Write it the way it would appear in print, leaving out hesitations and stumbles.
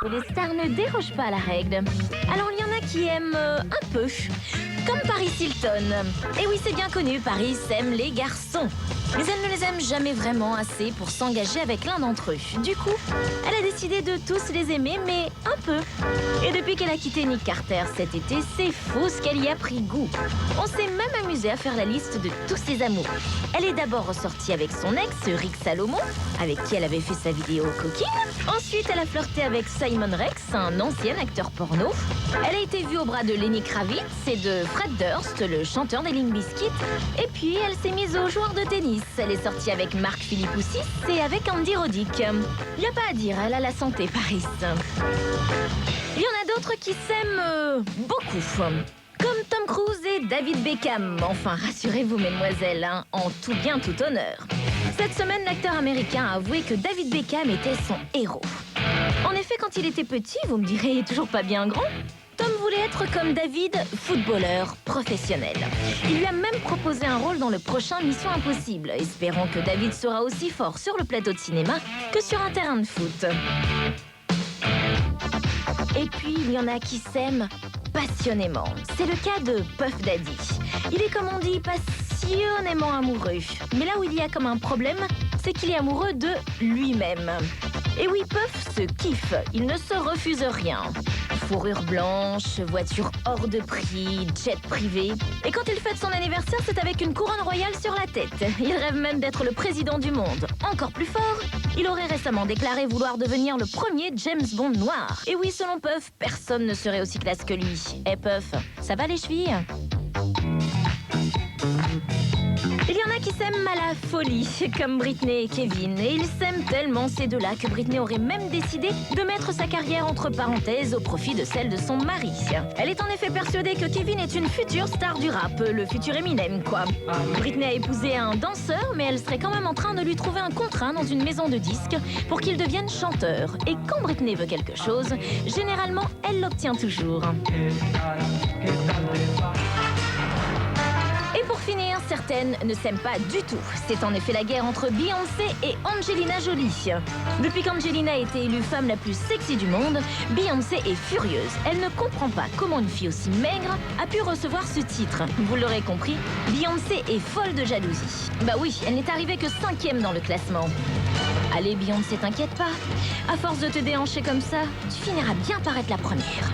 Les stars ne dérogent pas à la règle. Alors il y en a qui aiment un peu, comme Paris Hilton. Et oui, c'est bien connu, Paris aime les garçons. Mais elle ne les aime jamais vraiment assez pour s'engager avec l'un d'entre eux. Du coup, elle a décidé de tous les aimer, mais un peu. Et depuis qu'elle a quitté Nick Carter cet été, c'est fou ce qu'elle y a pris goût. On s'est même amusé à faire la liste de tous ses amours. Elle est d'abord ressortie avec son ex, Rick Salomon, avec qui elle avait fait sa vidéo coquine. Ensuite, elle a flirté avec Simon Rex, un ancien acteur porno. Elle a été vue au bras de Lenny Kravitz et de Fred Durst, le chanteur des Limp Bizkit. Et puis, elle s'est mise aux joueurs de tennis. Elle est sortie avec Marc Philippoussis et avec Andy Roddick. Y a pas à dire, elle a la santé, Paris. Il y en a d'autres qui s'aiment beaucoup. Comme Tom Cruise et David Beckham. Enfin, rassurez-vous, mesdemoiselles, hein, en tout bien, tout honneur. Cette semaine, l'acteur américain a avoué que David Beckham était son héros. En effet, quand il était petit, vous me direz, toujours pas bien grand, Tom voulait être comme David, footballeur professionnel. Il lui a même proposé un rôle dans le prochain Mission Impossible, espérant que David sera aussi fort sur le plateau de cinéma que sur un terrain de foot. Et puis, il y en a qui s'aiment passionnément. C'est le cas de Puff Daddy. Il est, comme on dit, passionnément amoureux. Mais là où il y a comme un problème, c'est qu'il est amoureux de lui-même. Et oui, Puff se kiffe. Il ne se refuse rien. Fourrure blanche, voiture hors de prix, jet privé. Et quand il fête son anniversaire, c'est avec une couronne royale sur la tête. Il rêve même d'être le président du monde. Encore plus fort, il aurait récemment déclaré vouloir devenir le premier James Bond noir. Et oui, selon Puff, personne ne serait aussi classe que lui. Eh Puff, ça va les chevilles ? Il y en a qui s'aiment à la folie, comme Britney et Kevin. Et ils s'aiment tellement ces deux-là que Britney aurait même décidé de mettre sa carrière entre parenthèses au profit de celle de son mari. Elle est en effet persuadée que Kevin est une future star du rap, le futur Eminem, quoi. Britney a épousé un danseur, mais elle serait quand même en train de lui trouver un contrat dans une maison de disques pour qu'il devienne chanteur. Et quand Britney veut quelque chose, généralement, elle l'obtient toujours. Et pour finir, certaines ne s'aiment pas du tout. C'est en effet la guerre entre Beyoncé et Angelina Jolie. Depuis qu'Angelina a été élue femme la plus sexy du monde, Beyoncé est furieuse. Elle ne comprend pas comment une fille aussi maigre a pu recevoir ce titre. Vous l'aurez compris, Beyoncé est folle de jalousie. Bah oui, elle n'est arrivée que 5e dans le classement. Allez Beyoncé, t'inquiète pas. À force de te déhancher comme ça, tu finiras bien par être la première.